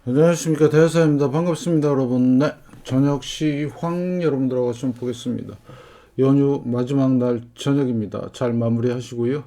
안녕하십니까, 대사입니다. 반갑습니다, 여러분. 네, 저녁 시황 여러분들하고 좀 보겠습니다. 연휴 마지막 날 저녁입니다. 잘 마무리하시고요.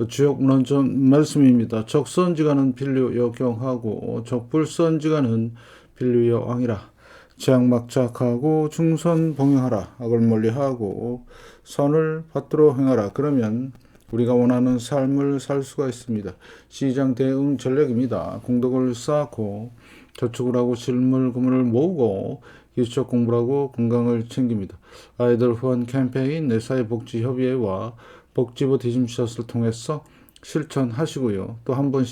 주역 문헌전 말씀입니다. 적선지가는 필류 여경하고 적불선지가는 필류 여왕이라. 제약막작하고 중선 봉행하라. 악을 멀리하고 선을 받들어 행하라. 그러면 우리가 원하는 삶을 살 수가 있습니다. 시장 대응 전략입니다. 공덕을 쌓고 저축을 하고 실물 금을 모으고 기술적 공부를 하고 건강을 챙깁니다. 아이들 후원 캠페인 내사회복지협의회와 복지부 디즘샷을 통해서 실천하시고요. 또 한 번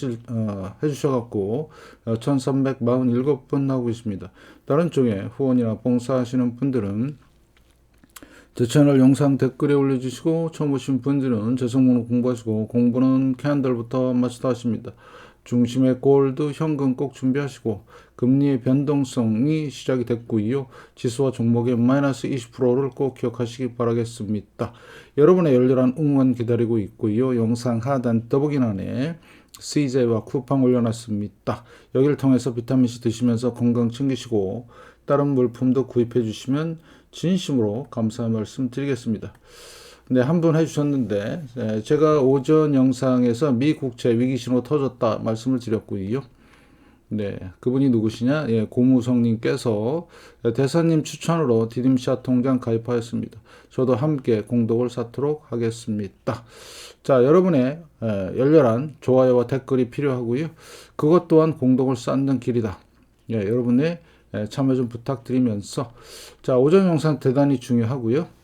해주셔갖고 1347번 하고 있습니다. 다른 쪽에 후원이나 봉사하시는 분들은 제 채널 영상 댓글에 올려주시고 처음 오신 분들은 제 성문을 공부하시고 공부는 캔들부터 마스터 하십니다. 중심에 골드, 현금 꼭 준비하시고 금리의 변동성이 시작이 됐고요. 지수와 종목의 마이너스 20%를 꼭 기억하시기 바라겠습니다. 여러분의 열렬한 응원 기다리고 있고요. 영상 하단 더보기란에 CJ와 쿠팡 올려놨습니다. 여기를 통해서 비타민C 드시면서 건강 챙기시고 다른 물품도 구입해 주시면 진심으로 감사 말씀 드리겠습니다. 네, 한 분 해주셨는데 제가 오전 영상에서 미 국채 위기신호 터졌다 말씀을 드렸고요. 네, 그분이 누구시냐? 예, 고무성님께서 대사님 추천으로 디딤샷 통장 가입하였습니다. 저도 함께 공덕을 쌓도록 하겠습니다. 자, 여러분의 열렬한 좋아요와 댓글이 필요하고요. 그것 또한 공덕을 쌓는 길이다. 예, 여러분의 참여 좀 부탁드리면서 자, 오전 영상 대단히 중요하고요.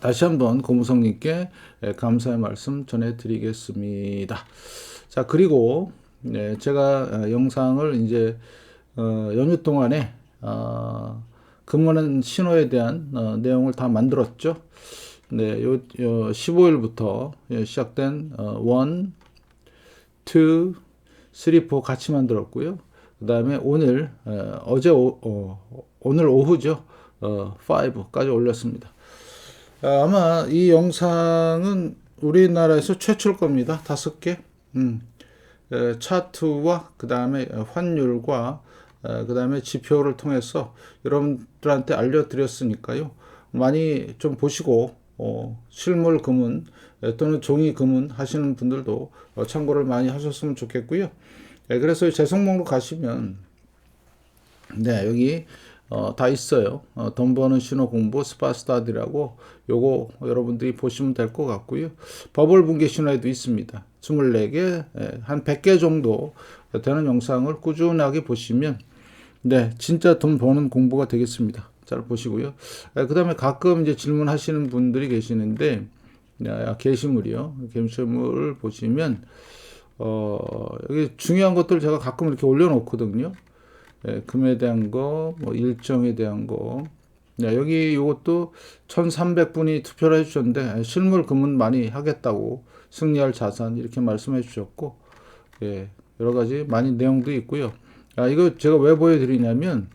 다시 한번 고무성님께 감사의 말씀 전해드리겠습니다. 자, 그리고 제가 영상을 이제 연휴 동안에 근무는 신호에 대한 내용을 다 만들었죠. 네, 요 15일부터 시작된 1, 2, 3, 4 같이 만들었고요. 그 다음에 오늘 오늘 오후죠. 5까지 올렸습니다. 아마 이 영상은 우리나라에서 최초일 겁니다. 5개. 차트와 그 다음에 환율과 그 다음에 지표를 통해서 여러분들한테 알려드렸으니까요. 많이 좀 보시고 실물 금은 또는 종이 금은 하시는 분들도 참고를 많이 하셨으면 좋겠고요. 그래서 제 종목으로 가시면 네, 여기 다 있어요. 돈 버는 신호 공부 스파스타디라고 요거 여러분들이 보시면 될 것 같고요. 버블 붕괴 신호에도 있습니다. 24개, 한 100개 정도 되는 영상을 꾸준하게 보시면 네, 진짜 돈 버는 공부가 되겠습니다. 잘 보시고요. 그 다음에 가끔 이제 질문하시는 분들이 계시는데 게시물이요. 게시물을 보시면 여기 중요한 것들 제가 가끔 이렇게 올려놓거든요. 금에 대한 거, 뭐 일정에 대한 거. 네, 여기 이것도 1,300분이 투표를 해주셨는데 실물 금은 많이 하겠다고 승리할 자산 이렇게 말씀해 주셨고, 예, 여러 가지 많이 내용도 있고요. 이거 제가 왜 보여드리냐면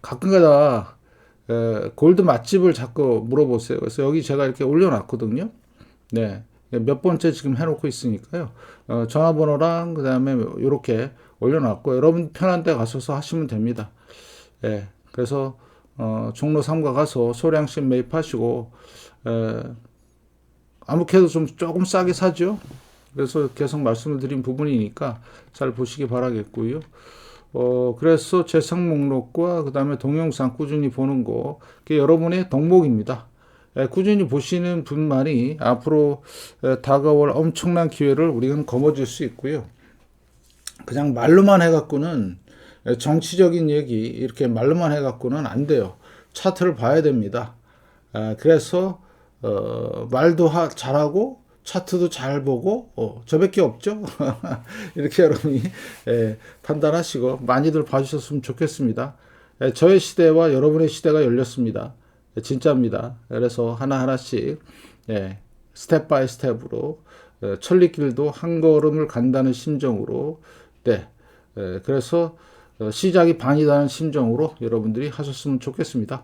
가끔가다 골드 맛집을 자꾸 물어보세요. 그래서 여기 제가 이렇게 올려놨거든요. 네. 몇 번째 지금 해놓고 있으니까요. 전화번호랑 그 다음에 이렇게 올려놨고 여러분 편한 데 가셔서 하시면 됩니다. 예. 그래서 종로 3가 가서 소량씩 매입하시고 아무래도 좀 조금 싸게 사죠. 그래서 계속 말씀을 드린 부분이니까 잘 보시기 바라겠고요. 그래서 재생 목록과 그 다음에 동영상 꾸준히 보는 거, 그게 여러분의 덕목입니다. 꾸준히 보시는 분만이 앞으로 다가올 엄청난 기회를 우리는 거머쥘 수 있고요. 그냥 말로만 해갖고는 정치적인 얘기 이렇게 말로만 해갖고는 안 돼요. 차트를 봐야 됩니다. 그래서 말도 잘하고 차트도 잘 보고 저밖에 없죠. 이렇게 여러분이 판단하시고 많이들 봐주셨으면 좋겠습니다. 저의 시대와 여러분의 시대가 열렸습니다. 진짜입니다. 그래서 하나하나씩 스텝 바이 스텝으로 천리길도 한 걸음을 간다는 심정으로 그래서 시작이 반이라는 심정으로 여러분들이 하셨으면 좋겠습니다.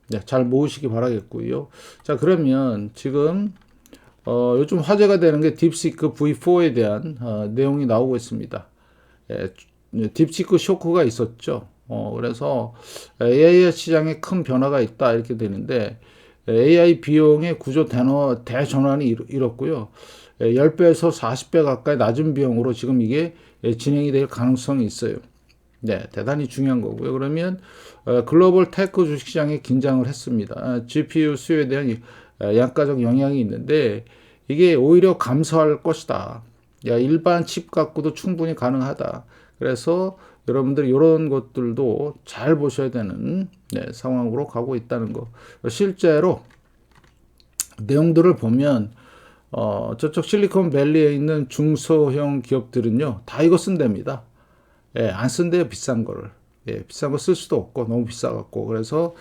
네, 잘 모으시기 바라겠고요. 자, 그러면 지금 요즘 화제가 되는 게 딥시크 V4에 대한 내용이 나오고 있습니다. 딥시크 쇼크가 있었죠. 그래서 AI 시장에 큰 변화가 있다 이렇게 되는데 AI 비용의 구조 대전환이 이뤘고요. 10배에서 40배 가까이 낮은 비용으로 지금 이게 진행이 될 가능성이 있어요. 네, 대단히 중요한 거고요. 그러면 글로벌 테크 주식시장에 긴장을 했습니다. GPU 수요에 대한 양가적 영향이 있는데 이게 오히려 감소할 것이다. 일반 칩 갖고도 충분히 가능하다. 그래서 여러분들 이런 것들도 잘 보셔야 되는 상황으로 가고 있다는 거. 실제로 내용들을 보면 저쪽 실리콘밸리에 있는 중소형 기업들은요 다 이거 쓴답니다. 안 쓴대요, 비싼 거를. 비싼 거 쓸 수도 없고 너무 비싸갖고. 그래서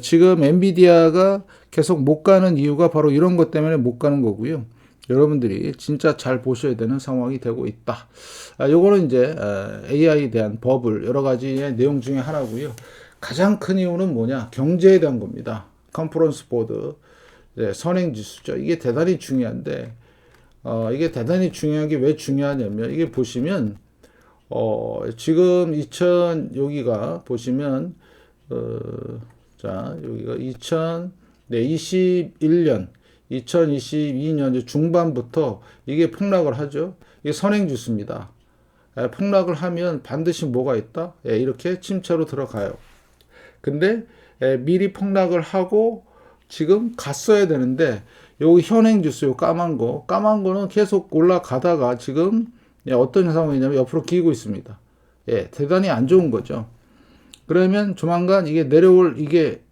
지금 엔비디아가 계속 못 가는 이유가 바로 이런 것 때문에 못 가는 거고요. 여러분들이 진짜 잘 보셔야 되는 상황이 되고 있다. 요거는 이제 AI에 대한 버블 여러 가지의 내용 중에 하나고요. 가장 큰 이유는 뭐냐? 경제에 대한 겁니다. 컨퍼런스 보드, 선행지수죠. 이게 대단히 중요한데 이게 대단히 중요한 게 왜 중요하냐면 이게 보시면 지금 여기가 보시면 자 여기가 2021년 2022년 중반부터 이게 폭락을 하죠. 이게 선행지수입니다. 폭락을 하면 반드시 뭐가 있다? 이렇게 침체로 들어가요. 근데 미리 폭락을 하고 지금 갔어야 되는데 여기 현행지수 까만 거는 계속 올라가다가 지금 어떤 상황이냐면 옆으로 기고 있습니다. 대단히 안 좋은 거죠. 그러면 조만간 이게 내려올 이게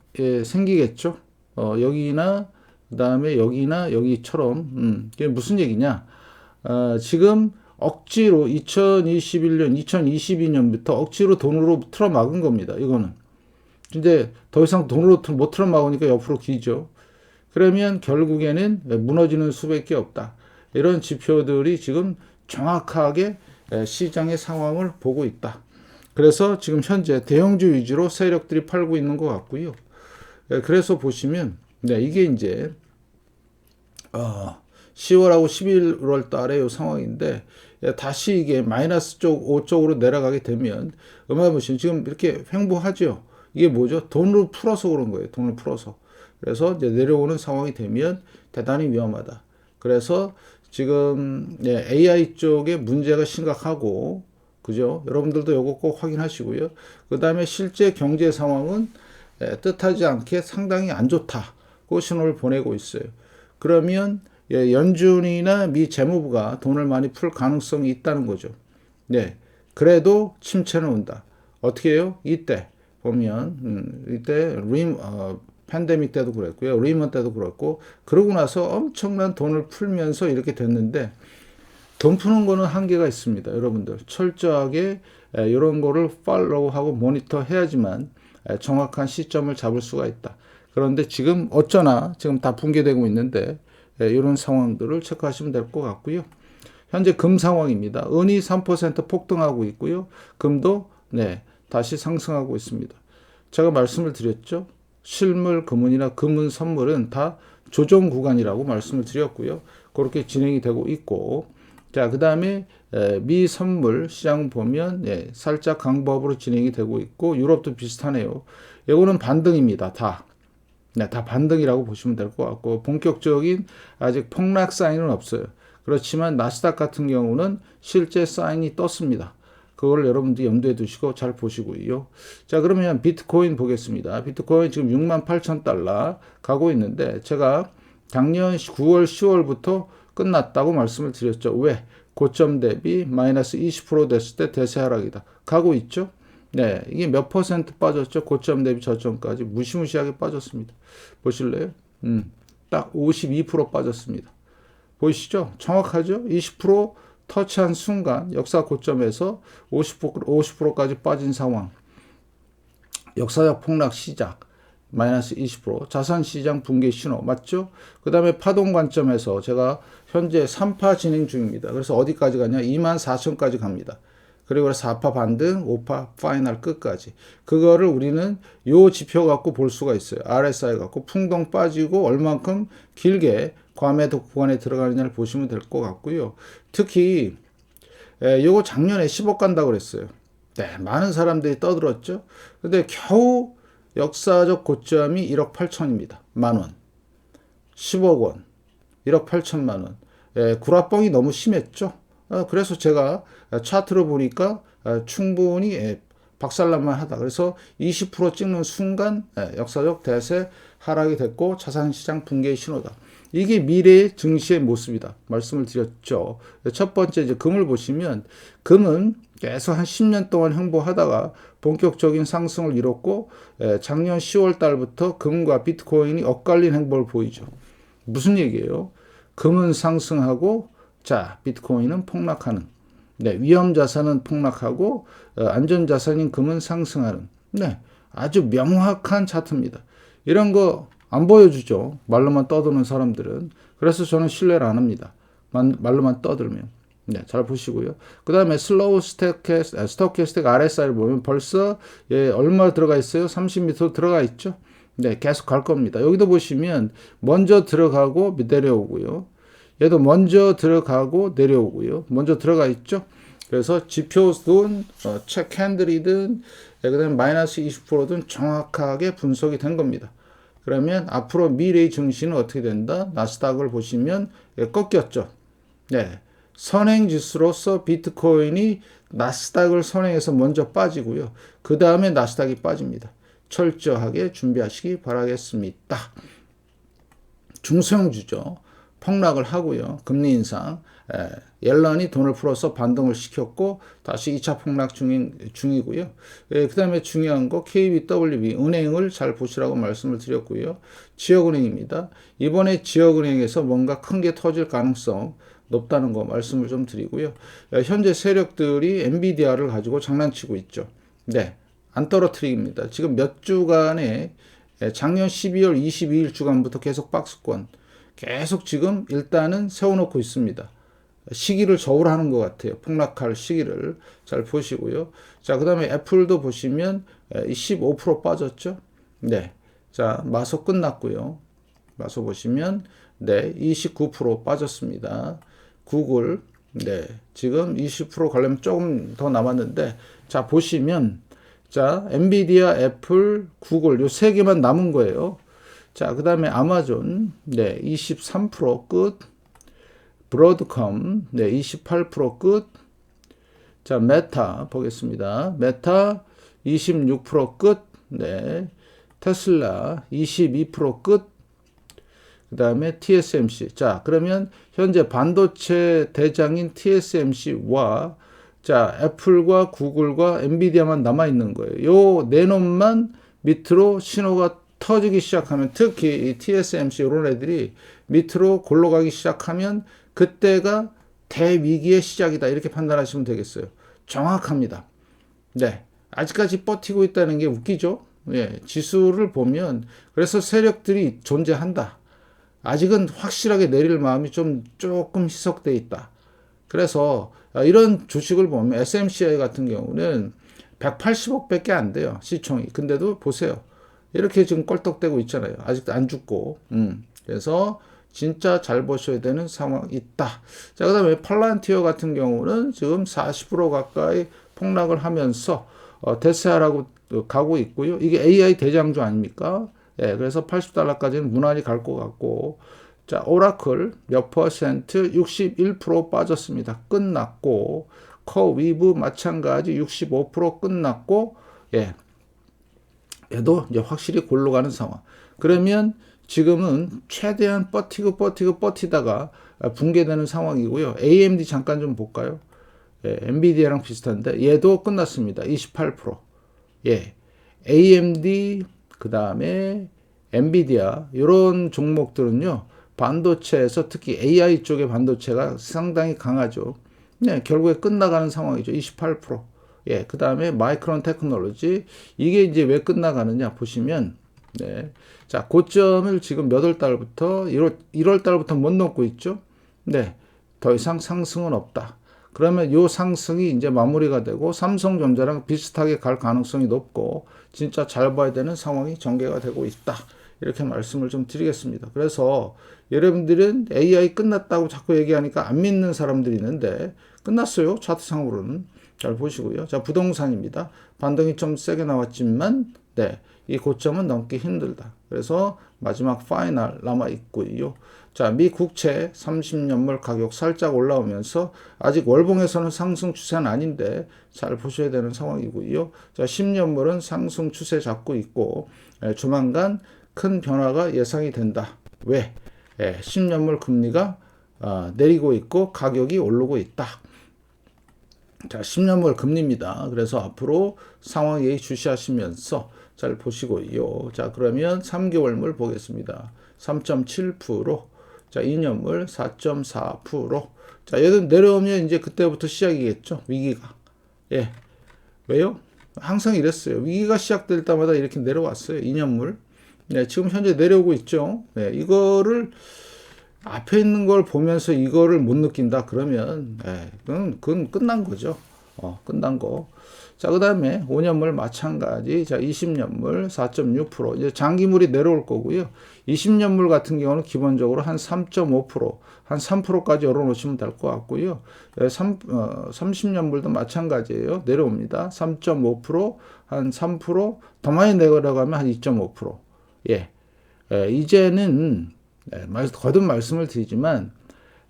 생기겠죠. 여기나 그다음에 여기나 여기처럼 이게 무슨 얘기냐? 지금 억지로 2021년, 2022년부터 억지로 돈으로 틀어막은 겁니다. 이거는. 근데 더 이상 돈으로 못 틀어막으니까 옆으로 기죠. 그러면 결국에는 무너지는 수밖에 없다. 이런 지표들이 지금 정확하게 시장의 상황을 보고 있다. 그래서 지금 현재 대형주 위주로 세력들이 팔고 있는 것 같고요. 그래서 보시면 이게 이제 10월하고 11월 달의 이 상황인데 다시 이게 마이너스 5쪽으로 내려가게 되면 보시면 지금 이렇게 횡보하죠. 이게 뭐죠? 돈을 풀어서 그런 거예요. 돈을 풀어서. 그래서 이제 내려오는 상황이 되면 대단히 위험하다. 그래서 지금 AI 쪽에 문제가 심각하고, 그죠? 여러분들도 이거 꼭 확인하시고요. 그 다음에 실제 경제 상황은 뜻하지 않게 상당히 안 좋다고 신호를 보내고 있어요. 그러면 연준이나 미 재무부가 돈을 많이 풀 가능성이 있다는 거죠. 그래도 침체는 온다. 어떻게 해요? 이때 보면 이때 팬데믹 때도 그랬고요. 리먼 때도 그랬고, 그러고 나서 엄청난 돈을 풀면서 이렇게 됐는데, 돈 푸는 거는 한계가 있습니다. 여러분들 철저하게 이런 거를 팔로우하고 모니터 해야지만 정확한 시점을 잡을 수가 있다. 그런데 지금 어쩌나 지금 다 붕괴되고 있는데 이런 상황들을 체크하시면 될 것 같고요. 현재 금 상황입니다. 은이 3% 폭등하고 있고요. 금도 다시 상승하고 있습니다. 제가 말씀을 드렸죠. 실물 금은이나 금은 선물은 다 조정 구간이라고 말씀을 드렸고요. 그렇게 진행이 되고 있고, 자, 그 다음에 미 선물 시장 보면 살짝 강보합으로 진행이 되고 있고, 유럽도 비슷하네요. 이거는 반등입니다. 다 반등이라고 보시면 될 것 같고, 본격적인 아직 폭락 사인은 없어요. 그렇지만 나스닥 같은 경우는 실제 사인이 떴습니다. 그걸 여러분들이 염두에 두시고 잘 보시고요. 자, 그러면 비트코인 보겠습니다. 비트코인 지금 68,000달러 가고 있는데, 제가 작년 9월, 10월부터 끝났다고 말씀을 드렸죠. 왜? 고점 대비 마이너스 20% 됐을 때 대세 하락이다. 가고 있죠? 이게 몇 퍼센트 빠졌죠? 고점 대비 저점까지 무시무시하게 빠졌습니다. 보실래요? 딱 52% 빠졌습니다. 보이시죠? 정확하죠? 20% 터치한 순간 역사 고점에서 50%까지 빠진 상황. 역사적 폭락 시작. 마이너스 20%. 자산시장 붕괴 신호. 맞죠? 그 다음에 파동 관점에서 제가 현재 3파 진행 중입니다. 그래서 어디까지 가냐? 24,000까지 갑니다. 그리고 4파 반등, 5파 파이널 끝까지. 그거를 우리는 요 지표 갖고 볼 수가 있어요. RSI 갖고 풍덩 빠지고 얼만큼 길게 과매도 구간에 들어가느냐를 보시면 될 것 같고요. 특히 요거 작년에 10억 간다고 그랬어요. 네, 많은 사람들이 떠들었죠. 근데 겨우 역사적 고점이 1억 8천입니다. 만원. 10억 원. 1억 8천만 원. 예, 구라뻥이 너무 심했죠. 그래서 제가 차트로 보니까 충분히 박살날만 하다. 그래서 20% 찍는 순간 역사적 대세 하락이 됐고 자산시장 붕괴의 신호다. 이게 미래의 증시의 모습이다. 말씀을 드렸죠. 첫 번째 이제 금을 보시면 금은 계속 한 10년 동안 횡보하다가 본격적인 상승을 이뤘고 작년 10월 달부터 금과 비트코인이 엇갈린 행보를 보이죠. 무슨 얘기예요? 금은 상승하고 자 비트코인은 폭락하는. 네, 위험 자산은 폭락하고 안전 자산인 금은 상승하는. 네, 아주 명확한 차트입니다. 이런 거 안 보여주죠. 말로만 떠드는 사람들은. 그래서 저는 신뢰를 안 합니다. 말로만 떠들면. 네, 잘 보시고요. 그 다음에 슬로우 스토캐스틱 RSI를 보면 벌써 얼마 들어가 있어요? 30m 들어가 있죠. 네, 계속 갈 겁니다. 여기도 보시면 먼저 들어가고 내려오고요. 얘도 먼저 들어가고 내려오고요. 먼저 들어가 있죠. 그래서 지표든 책 핸들이든 그다음에 마이너스 20%든 정확하게 분석이 된 겁니다. 그러면 앞으로 미래의 증시는 어떻게 된다? 나스닥을 보시면 꺾였죠. 네. 선행지수로서 비트코인이 나스닥을 선행해서 먼저 빠지고요. 그 다음에 나스닥이 빠집니다. 철저하게 준비하시기 바라겠습니다. 중소형주죠. 폭락을 하고요. 금리 인상. 옐런이 돈을 풀어서 반등을 시켰고 다시 2차 폭락 중이고요. 그 다음에 중요한 거 KBWB 은행을 잘 보시라고 말씀을 드렸고요. 지역은행입니다. 이번에 지역은행에서 뭔가 큰 게 터질 가능성 높다는 거 말씀을 좀 드리고요. 현재 세력들이 엔비디아를 가지고 장난치고 있죠. 네, 안 떨어뜨립니다. 지금 몇 주간에 작년 12월 22일 주간부터 계속 박스권 계속 지금 일단은 세워놓고 있습니다. 시기를 저울하는 것 같아요. 폭락할 시기를 잘 보시고요. 자, 그 다음에 애플도 보시면 15% 빠졌죠. 네. 자, 마소 끝났고요. 마소 보시면 네, 29% 빠졌습니다. 구글 네, 지금 20% 가려면 조금 더 남았는데 자, 보시면 자, 엔비디아, 애플, 구글 요 세 개만 남은 거예요. 자, 그 다음에 아마존 네, 23% 끝. 브로드컴 네, 28% 끝. 자, 메타 보겠습니다. 메타 26% 끝. 네. 테슬라 22% 끝. 그 다음에 TSMC. 자, 그러면 현재 반도체 대장인 TSMC와 자, 애플과 구글과 엔비디아만 남아 있는 거예요. 요 네 놈만 밑으로 신호가 터지기 시작하면 특히 이 TSMC 이런 애들이 밑으로 골러가기 시작하면 그때가 대위기의 시작이다. 이렇게 판단하시면 되겠어요. 정확합니다. 네. 아직까지 버티고 있다는 게 웃기죠? 예. 지수를 보면 그래서 세력들이 존재한다. 아직은 확실하게 내릴 마음이 조금 희석돼 있다. 그래서 이런 주식을 보면 SMCI 같은 경우는 180억 밖에 안 돼요. 시총이. 근데도 보세요. 이렇게 지금 껄떡대고 있잖아요. 아직도 안 죽고. 그래서 진짜 잘 보셔야 되는 상황이 있다. 자, 그 다음에 팔란티어 같은 경우는 지금 40% 가까이 폭락을 하면서 대세하라고 가고 있고요. 이게 AI 대장주 아닙니까? 예, 그래서 $80까지는 무난히 갈 것 같고. 자, 오라클 몇 퍼센트? 61% 빠졌습니다. 끝났고. 커위브 마찬가지 65% 끝났고. 예. 얘도 이제 확실히 골로 가는 상황. 그러면 지금은 최대한 버티다가 붕괴되는 상황이고요. AMD 잠깐 좀 볼까요? 예, 엔비디아랑 비슷한데 얘도 끝났습니다. 28%. 예. AMD 그 다음에 엔비디아 이런 종목들은요. 반도체에서 특히 AI 쪽의 반도체가 상당히 강하죠. 네, 결국에 끝나가는 상황이죠. 28%. 예, 그 다음에 마이크론 테크놀로지 이게 이제 왜 끝나가느냐 보시면 네. 자, 고점을 지금 몇 월 달부터 1월 달부터 못 넘고 있죠. 네. 더 이상 상승은 없다. 그러면 요 상승이 이제 마무리가 되고 삼성전자랑 비슷하게 갈 가능성이 높고 진짜 잘 봐야 되는 상황이 전개가 되고 있다. 이렇게 말씀을 좀 드리겠습니다. 그래서 여러분들은 AI 끝났다고 자꾸 얘기하니까 안 믿는 사람들이 있는데 끝났어요. 차트상으로는. 잘 보시고요. 자, 부동산입니다. 반등이 좀 세게 나왔지만, 네, 이 고점은 넘기 힘들다. 그래서 마지막 파이널 남아 있고요. 자, 미 국채 30년물 가격 살짝 올라오면서 아직 월봉에서는 상승 추세는 아닌데 잘 보셔야 되는 상황이고요. 자, 10년물은 상승 추세 잡고 있고 조만간 큰 변화가 예상이 된다. 왜? 10년물 금리가 내리고 있고 가격이 오르고 있다. 자, 10년물 금리입니다. 그래서 앞으로 상황 예의주시하시면서 잘 보시고요. 자, 그러면 3개월물 보겠습니다. 3.7%. 자, 2년물 4.4%. 자, 얘들 내려오면 이제 그때부터 시작이겠죠. 위기가. 예. 왜요? 항상 이랬어요. 위기가 시작될 때마다 이렇게 내려왔어요. 2년물. 네, 지금 현재 내려오고 있죠. 네, 이거를 앞에 있는 걸 보면서 이거를 못 느낀다 그러면 그건 끝난 거죠. 끝난 거. 자, 그다음에 5년물 마찬가지. 자, 20년물 4.6%. 이제 장기물이 내려올 거고요. 20년물 같은 경우는 기본적으로 한 3.5%, 한 3%까지 열어 놓으시면 될 것 같고요. 30년물도 마찬가지예요. 내려옵니다. 3.5%, 한 3%, 더 많이 내려가면 한 2.5%. 예. 이제는 거듭 말씀을 드리지만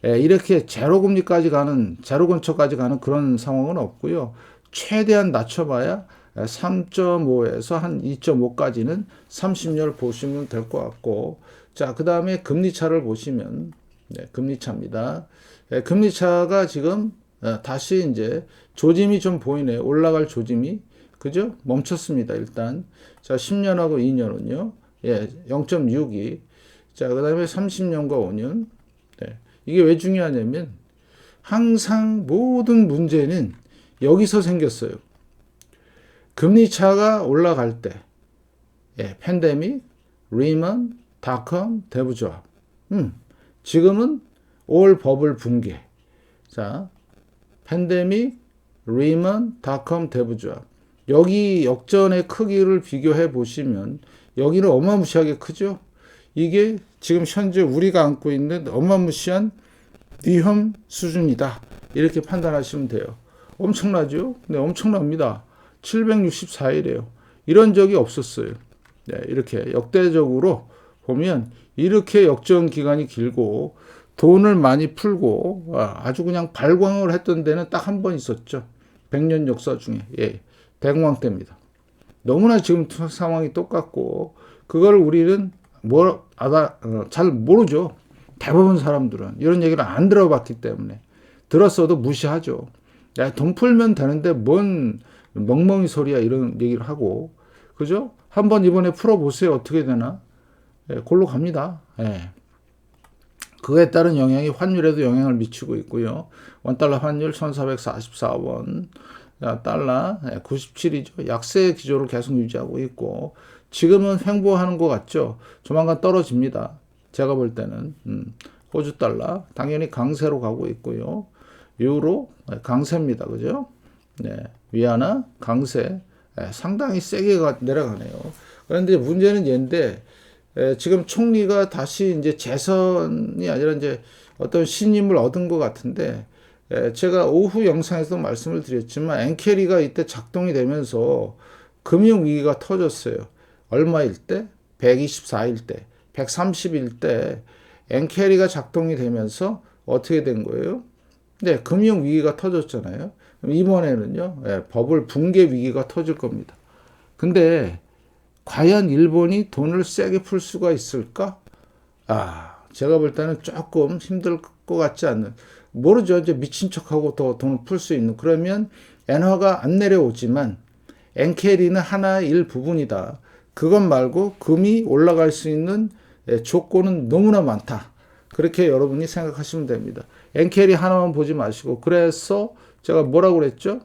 이렇게 제로 금리까지 가는 제로 근처까지 가는 그런 상황은 없고요. 최대한 낮춰봐야 3.5에서 한 2.5까지는 30년을 보시면 될 것 같고, 자, 그 다음에 금리차를 보시면 금리차입니다. 금리차가 지금 다시 이제 조짐이 좀 보이네요. 올라갈 조짐이, 그죠? 멈췄습니다. 일단 자, 10년하고 2년은요 0.62. 자, 그 다음에 30년과 5년. 이게 왜 중요하냐면 항상 모든 문제는 여기서 생겼어요. 금리 차가 올라갈 때, 팬데믹, 리먼, 닷컴, 대부조합. 지금은 올 버블 붕괴. 자, 팬데믹, 리먼, 닷컴, 대부조합. 여기 역전의 크기를 비교해 보시면 여기는 어마무시하게 크죠. 이게 지금 현재 우리가 안고 있는 어마무시한 위험 수준이다. 이렇게 판단하시면 돼요. 엄청나죠? 네, 엄청납니다. 764일이에요. 이런 적이 없었어요. 네, 이렇게 역대적으로 보면 이렇게 역전 기간이 길고 돈을 많이 풀고 아주 그냥 발광을 했던 데는 딱 한 번 있었죠. 100년 역사 중에. 대공황 때입니다. 너무나 지금 상황이 똑같고 그걸 우리는 잘 모르죠. 대부분 사람들은 이런 얘기를 안 들어봤기 때문에 들었어도 무시하죠. 야, 돈 풀면 되는데 뭔 멍멍이 소리야 이런 얘기를 하고 그죠? 한번 이번에 풀어보세요. 어떻게 되나? 골로 갑니다. 그에 따른 영향이 환율에도 영향을 미치고 있고요. 원달러 환율 1444원, 달러 97이죠. 약세 기조를 계속 유지하고 있고 지금은 횡보하는 것 같죠. 조만간 떨어집니다. 제가 볼 때는 호주 달러 당연히 강세로 가고 있고요. 유로 강세입니다. 그죠? 위안화 강세 상당히 세게 내려가네요. 그런데 문제는 얘인데 지금 총리가 다시 이제 재선이 아니라 이제 어떤 신임을 얻은 것 같은데 제가 오후 영상에서 말씀을 드렸지만 엔캐리가 이때 작동이 되면서 금융위기가 터졌어요. 얼마일 때? 124일 때, 130일 때 엔캐리가 작동이 되면서 어떻게 된 거예요? 네, 금융위기가 터졌잖아요. 이번에는요, 버블 붕괴 위기가 터질 겁니다. 근데 과연 일본이 돈을 세게 풀 수가 있을까? 제가 볼 때는 조금 힘들 것 같지 않는, 모르죠. 이제 미친 척하고 더 돈을 풀 수 있는. 그러면 엔화가 안 내려오지만 엔캐리는 하나의 일부분이다. 그것 말고 금이 올라갈 수 있는 조건은 너무나 많다. 그렇게 여러분이 생각하시면 됩니다. 엔캐리 하나만 보지 마시고 그래서 제가 뭐라고 그랬죠?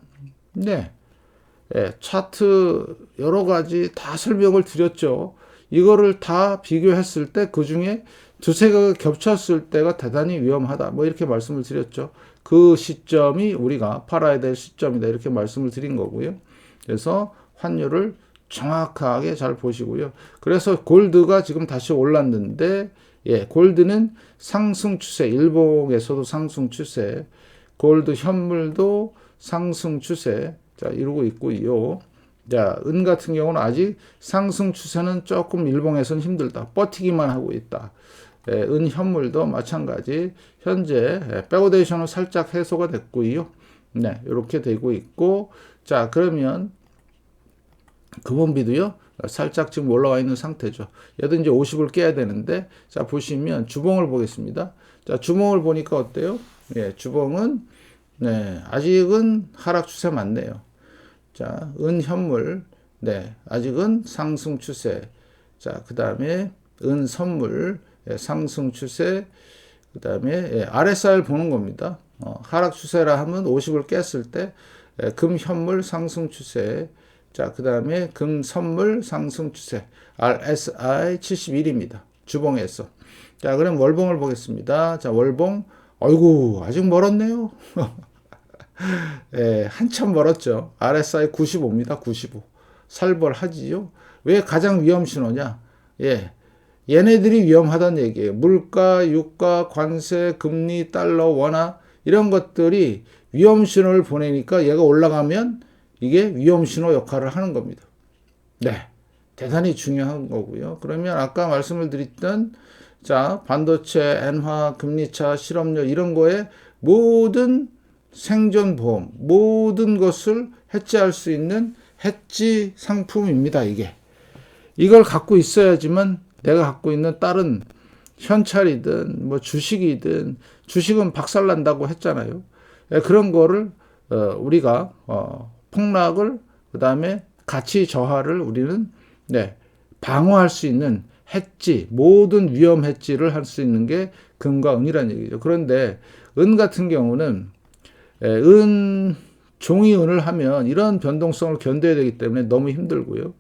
차트 여러 가지 다 설명을 드렸죠. 이거를 다 비교했을 때 그중에 두세 개가 겹쳤을 때가 대단히 위험하다. 뭐 이렇게 말씀을 드렸죠. 그 시점이 우리가 팔아야 될 시점이다. 이렇게 말씀을 드린 거고요. 그래서 환율을 정확하게 잘 보시고요. 그래서 골드가 지금 다시 올랐는데 골드는 상승 추세, 일봉에서도 상승 추세, 골드 현물도 상승 추세 자 이루고 있고요. 자, 은 같은 경우는 아직 상승 추세는 조금 일봉에서는 힘들다. 버티기만 하고 있다. 은 현물도 마찬가지. 현재 백오데이션은 살짝 해소가 됐고요. 네, 이렇게 되고 있고, 자, 그러면 금원비도요. 살짝 지금 올라와 있는 상태죠. 얘도 이제 50을 깨야 되는데, 자, 보시면 주봉을 보겠습니다. 자, 주봉을 보니까 어때요? 예, 주봉은 네, 아직은 하락 추세 맞네요. 자, 은 현물, 네, 아직은 상승 추세. 자, 그 다음에 은 선물, 예, 상승 추세. 그 다음에 예, RSI를 보는 겁니다. 하락 추세라 하면 50을 깼을 때, 예, 금 현물 상승 추세. 자, 그 다음에 금 선물 상승 추세. RSI 71입니다. 주봉에서. 자, 그럼 월봉을 보겠습니다. 자, 월봉, 어이구, 아직 멀었네요. 예, 한참 멀었죠. RSI 95입니다. 95. 살벌하지요. 왜 가장 위험 신호냐? 예, 얘네들이 위험하다는 얘기예요. 물가, 유가, 관세, 금리, 달러, 원화 이런 것들이 위험 신호를 보내니까 얘가 올라가면 이게 위험 신호 역할을 하는 겁니다. 네, 대단히 중요한 거고요. 그러면 아까 말씀을 드렸던 자 반도체, 엔화, 금리차, 실업료 이런 거에 모든 생존보험 모든 것을 해지할 수 있는 해지 상품입니다. 이걸 갖고 있어야지만 내가 갖고 있는 다른 현찰이든 뭐 주식이든 주식은 박살난다고 했잖아요. 그런 거를 우리가 폭락을 그다음에 가치 저하를 우리는 네, 방어할 수 있는 해지 모든 위험 해지를 할 수 있는 게 금과 은이라는 얘기죠. 그런데 은 같은 경우는 종이 은을 하면 이런 변동성을 견뎌야 되기 때문에 너무 힘들고요.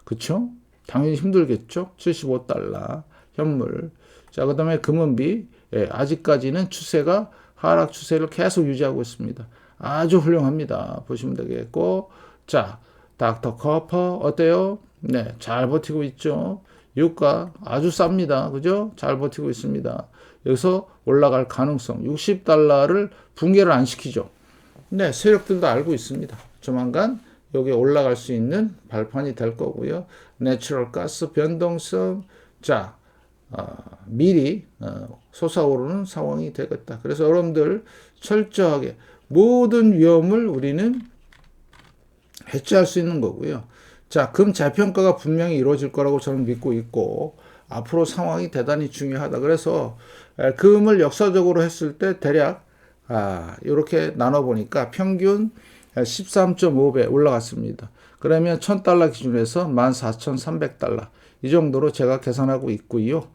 그렇죠? 당연히 힘들겠죠. 75달러 현물. 자, 그다음에 금은비 아직까지는 추세가 하락 추세를 계속 유지하고 있습니다. 아주 훌륭합니다. 보시면 되겠고, 자, 닥터 커퍼 어때요? 네, 잘 버티고 있죠. 유가 아주 쌉니다. 그죠? 잘 버티고 있습니다. 여기서 올라갈 가능성 60달러를 붕괴를 안 시키죠. 네, 세력들도 알고 있습니다. 조만간 여기 올라갈 수 있는 발판이 될 거고요. 내추럴 가스 변동성 자 미리 솟아오르는 상황이 되겠다. 그래서 여러분들 철저하게 모든 위험을 우리는 해지할 수 있는 거고요. 자, 금 재평가가 분명히 이루어질 거라고 저는 믿고 있고 앞으로 상황이 대단히 중요하다. 그래서 금을 역사적으로 했을 때 대략 이렇게 나눠보니까 평균 13.5배 올라갔습니다. 그러면 1000달러 기준에서 14,300달러 이 정도로 제가 계산하고 있고요.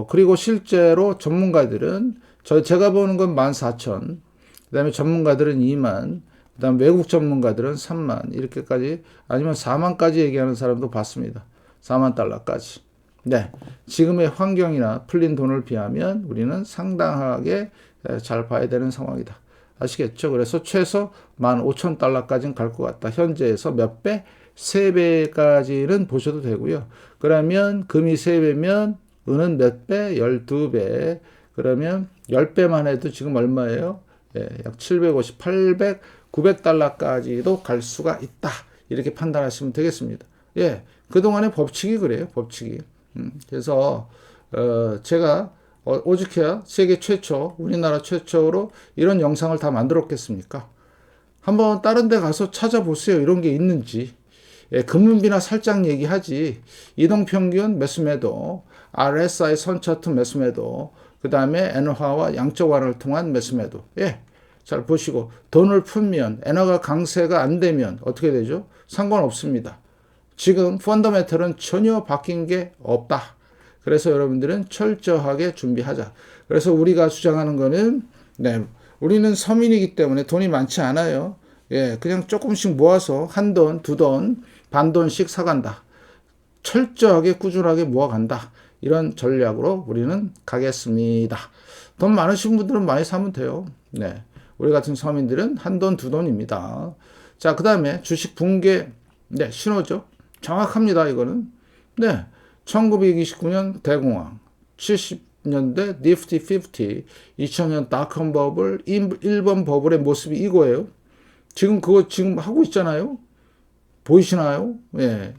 그리고 실제로 전문가들은 제가 보는 건 14,000, 그다음에 전문가들은 2만, 그다음 외국 전문가들은 3만 이렇게까지 아니면 4만까지 얘기하는 사람도 봤습니다. 4만 달러까지. 네, 지금의 환경이나 풀린 돈을 비하면 우리는 상당하게 잘 봐야 되는 상황이다. 아시겠죠? 그래서 최소 15,000달러까지는 갈 것 같다. 현재에서 몇 배? 3배까지는 보셔도 되고요. 그러면 금이 3배면 은은 몇 배? 12배. 그러면 10배만 해도 지금 얼마예요? 약 750, 800, 900달러까지도 갈 수가 있다. 이렇게 판단하시면 되겠습니다. 예, 그동안의 법칙이 그래요. 법칙이. 그래서 제가 오죽해야 세계 최초, 우리나라 최초로 이런 영상을 다 만들었겠습니까? 한번 다른 데 가서 찾아보세요. 이런 게 있는지. 예, 금은비나 살짝 얘기하지. 이동평균 매수매도, RSI 선차트 매수매도, 그 다음에 엔화와 양적 완화를 통한 매수매도. 예, 잘 보시고 돈을 풀면 엔화가 강세가 안 되면 어떻게 되죠? 상관없습니다. 지금 펀더멘털은 전혀 바뀐 게 없다. 그래서 여러분들은 철저하게 준비하자. 그래서 우리가 주장하는 거는 네, 우리는 서민이기 때문에 돈이 많지 않아요. 예, 그냥 조금씩 모아서 한 돈, 두 돈, 반 돈씩 사간다. 철저하게 꾸준하게 모아간다. 이런 전략으로 우리는 가겠습니다. 돈 많으신 분들은 많이 사면 돼요. 네, 우리 같은 서민들은 한 돈, 두 돈입니다. 자, 그 다음에 주식 붕괴 네, 신호죠. 정확합니다. 이거는 네. 1929년 대공황, 70년대 니프티 50, 2000년 닷컴 버블, 1번 버블의 모습이 이거예요. 지금 그거 지금 하고 있잖아요. 보이시나요? 예.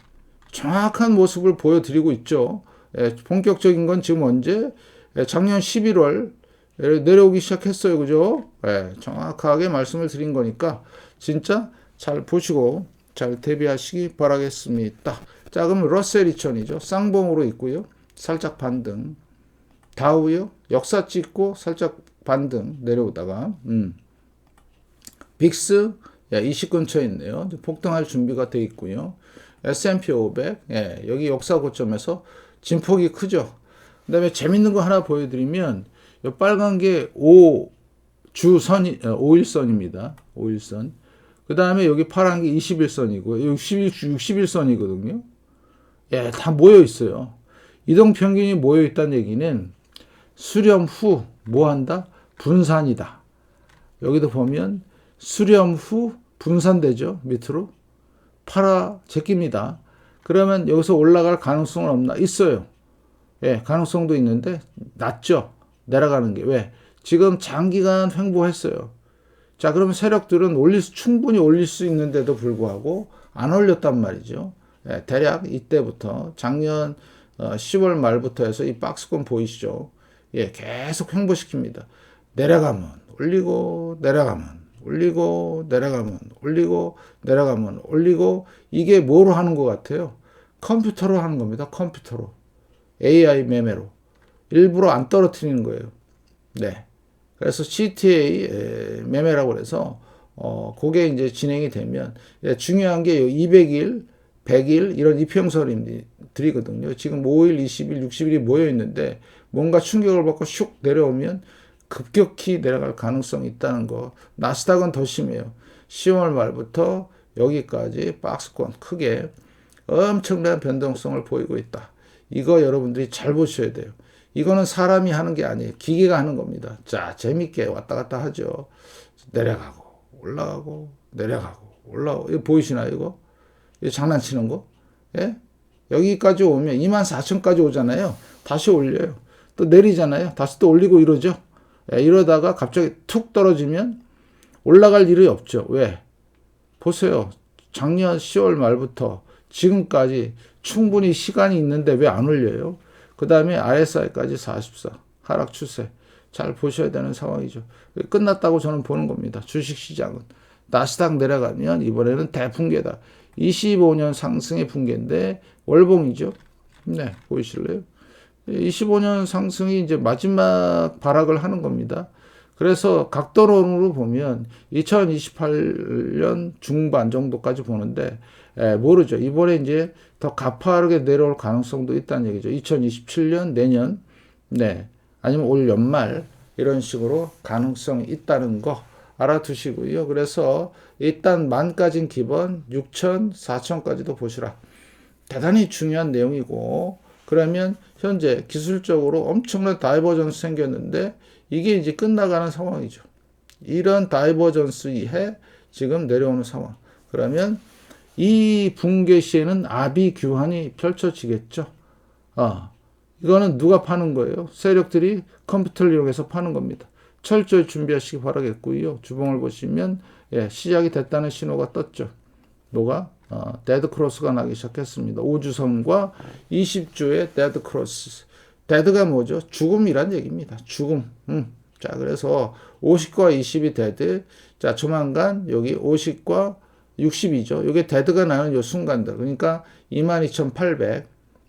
정확한 모습을 보여드리고 있죠. 예. 본격적인 건 지금 언제? 예. 작년 11월 내려오기 시작했어요. 그죠? 예. 정확하게 말씀을 드린 거니까 진짜 잘 보시고 잘 대비하시기 바라겠습니다. 자, 그럼 러셀 2000이죠. 쌍봉으로 있고요. 살짝 반등. 다우요. 역사 찍고 살짝 반등 내려오다가 빅스 20 근처에 있네요. 폭등할 준비가 돼 있고요. S&P 500 여기 역사 고점에서 진폭이 크죠. 그다음에 재밌는 거 하나 보여드리면 이 빨간 게 5주선이 5일선입니다. 5일선. 그다음에 여기 파란 게 21선이고 61선이거든요. 예, 다 모여 있어요. 이동 평균이 모여 있다는 얘기는 수렴 후 뭐 한다? 분산이다. 여기도 보면 수렴 후 분산되죠. 밑으로. 팔아 제낍니다. 그러면 여기서 올라갈 가능성은 없나? 있어요. 예, 가능성도 있는데 낮죠. 내려가는 게. 왜? 지금 장기간 횡보했어요. 자, 그러면 세력들은 충분히 올릴 수 있는데도 불구하고 안 올렸단 말이죠. 예, 대략 이때부터 작년 10월 말부터 해서 이 박스권 보이시죠? 예, 계속 횡보시킵니다. 내려가면 올리고 내려가면 올리고 내려가면 올리고 내려가면 올리고 이게 뭐로 하는 것 같아요? 컴퓨터로 하는 겁니다. 컴퓨터로. AI 매매로. 일부러 안 떨어뜨리는 거예요. 네. 그래서 CTA 매매라고 해서 그게 이제 진행이 되면 중요한 게 200일, 100일 이런 이평선들이거든요. 지금 5일, 20일, 60일이 모여 있는데 뭔가 충격을 받고 슉 내려오면 급격히 내려갈 가능성이 있다는 거. 나스닥은 더 심해요. 10월 말부터 여기까지 박스권 크게 엄청난 변동성을 보이고 있다. 이거 여러분들이 잘 보셔야 돼요. 이거는 사람이 하는 게 아니에요. 기계가 하는 겁니다. 자, 재밌게 왔다 갔다 하죠. 내려가고 올라가고 내려가고 올라가고. 이거 보이시나요? 이거 장난치는 거? 예? 여기까지 오면 24,000까지 오잖아요. 다시 올려요. 또 내리잖아요. 다시 또 올리고 이러죠. 예, 이러다가 갑자기 툭 떨어지면 올라갈 일이 없죠. 왜? 보세요. 작년 10월 말부터 지금까지 충분히 시간이 있는데 왜 안 올려요? 그 다음에 RSI까지 44 하락 추세 잘 보셔야 되는 상황이죠. 끝났다고 저는 보는 겁니다. 주식시장은. 나스닥 내려가면 이번에는 대붕괴다. 25년 상승의 붕괴인데 월봉이죠. 네, 보이실래요? 25년 상승이 이제 마지막 발악을 하는 겁니다. 그래서 각도론으로 보면 2028년 중반 정도까지 보는데 모르죠. 이번에 이제 더 가파르게 내려올 가능성도 있다는 얘기죠. 2027년 내년, 네, 아니면 올 연말 이런 식으로 가능성이 있다는 거 알아두시고요. 그래서 일단 만까지는 기본 6천, 4천까지도 보시라. 대단히 중요한 내용이고 그러면 현재 기술적으로 엄청난 다이버전스 생겼는데 이게 이제 끝나가는 상황이죠. 이런 다이버전스 이해 지금 내려오는 상황. 그러면 이 붕괴 시에는 아비 규환이 펼쳐지겠죠. 이거는 누가 파는 거예요? 세력들이 컴퓨터를 이용해서 파는 겁니다. 철저히 준비하시기 바라겠고요. 주봉을 보시면 시작이 됐다는 신호가 떴죠. 뭐가? 데드 크로스가 나기 시작했습니다. 5주선과 20주의 데드 크로스. 데드가 뭐죠? 죽음이란 얘기입니다. 죽음. 자, 그래서 50과 20이 데드. 자, 조만간 여기 50과 60이죠. 이게 데드가 나는 요 순간들. 그러니까 22,800.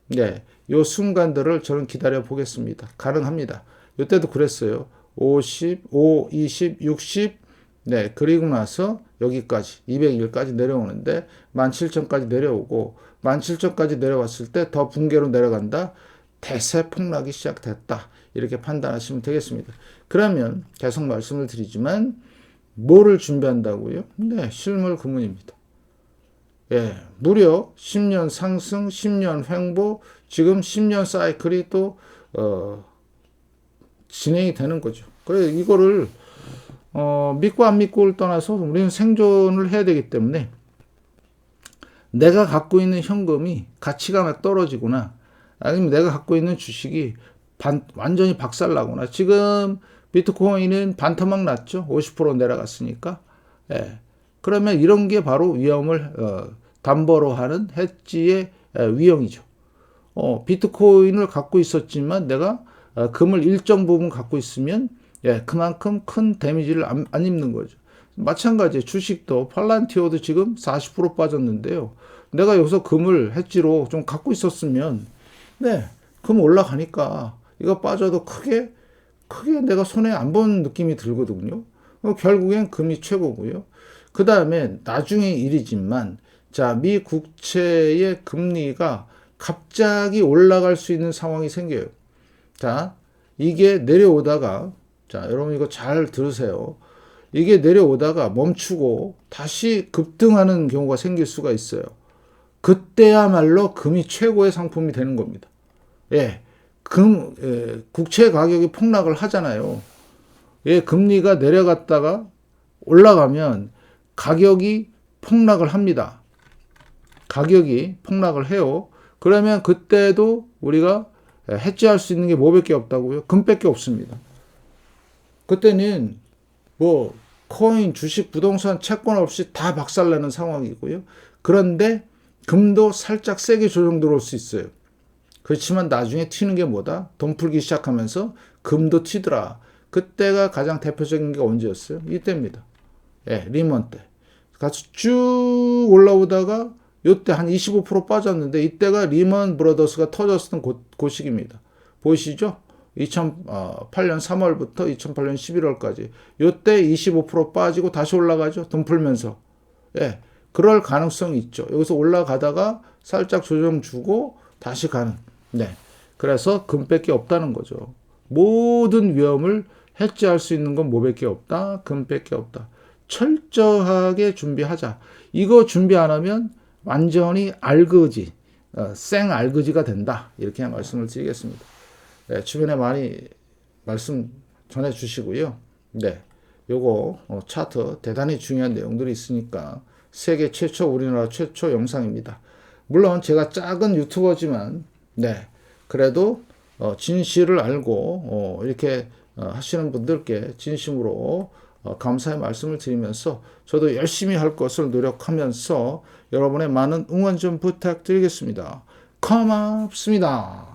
네. 요 순간들을 저는 기다려 보겠습니다. 가능합니다. 이때도 그랬어요. 50, 5, 20, 60. 네. 그리고 나서 여기까지 200일까지 내려오는데 17,000까지 내려오고 17,000까지 내려왔을 때 더 붕괴로 내려간다. 대세 폭락이 시작됐다. 이렇게 판단하시면 되겠습니다. 그러면 계속 말씀을 드리지만 뭐를 준비한다고요? 네, 실물 금은입니다. 예, 무려 10년 상승, 10년 횡보, 지금 10년 사이클이 또 진행이 되는 거죠. 그래서 이거를 믿고 안 믿고를 떠나서 우리는 생존을 해야 되기 때문에 내가 갖고 있는 현금이 가치가 떨어지거나 아니면 내가 갖고 있는 주식이 완전히 박살나거나 지금 비트코인은 반토막 났죠. 50% 내려갔으니까. 예. 그러면 이런 게 바로 위험을 담보로 하는 해지의 위험이죠. 비트코인을 갖고 있었지만 내가 금을 일정 부분 갖고 있으면 그만큼 큰 데미지를 안 입는 거죠. 마찬가지 주식도 팔란티오도 지금 40% 빠졌는데요. 내가 여기서 금을 해지로 좀 갖고 있었으면 금 올라가니까 이거 빠져도 크게 내가 손해 안 본 느낌이 들거든요. 결국엔 금이 최고고요. 그 다음에 나중에 일이지만 미 국채의 금리가 갑자기 올라갈 수 있는 상황이 생겨요. 이게 내려오다가 여러분 이거 잘 들으세요. 이게 내려오다가 멈추고 다시 급등하는 경우가 생길 수가 있어요. 그때야말로 금이 최고의 상품이 되는 겁니다. 국채 가격이 폭락을 하잖아요. 금리가 내려갔다가 올라가면 가격이 폭락을 합니다. 가격이 폭락을 해요. 그러면 그때도 우리가 해지할 수 있는 게 뭐밖에 없다고요? 금밖에 없습니다. 그때는 코인, 주식, 부동산, 채권 없이 다 박살나는 상황이고요. 그런데 금도 살짝 세게 조정 들어올 수 있어요. 그렇지만 나중에 튀는 게 뭐다? 돈 풀기 시작하면서 금도 튀더라. 그때가 가장 대표적인 게 언제였어요? 이때입니다. 리먼 때. 같이 쭉 올라오다가 이때 한 25% 빠졌는데 이때가 리먼 브러더스가 터졌던 그 시기입니다. 보이시죠? 2008년 3월부터 2008년 11월까지 이때 25% 빠지고 다시 올라가죠. 돈 풀면서. 그럴 가능성이 있죠. 여기서 올라가다가 살짝 조정 주고 다시 가는. 그래서 금밖에 없다는 거죠. 모든 위험을 해지할 수 있는 건 뭐밖에 없다? 금밖에 없다. 철저하게 준비하자. 이거 준비 안 하면 완전히 알그지, 생 알그지가 된다. 이렇게 말씀을 드리겠습니다. 주변에 많이 말씀 전해 주시고요. 요거 차트 대단히 중요한 내용들이 있으니까 세계 최초, 우리나라 최초 영상입니다. 물론 제가 작은 유튜버지만 그래도 진실을 알고 이렇게 하시는 분들께 진심으로 감사의 말씀을 드리면서 저도 열심히 할 것을 노력하면서 여러분의 많은 응원 좀 부탁드리겠습니다. 고맙습니다.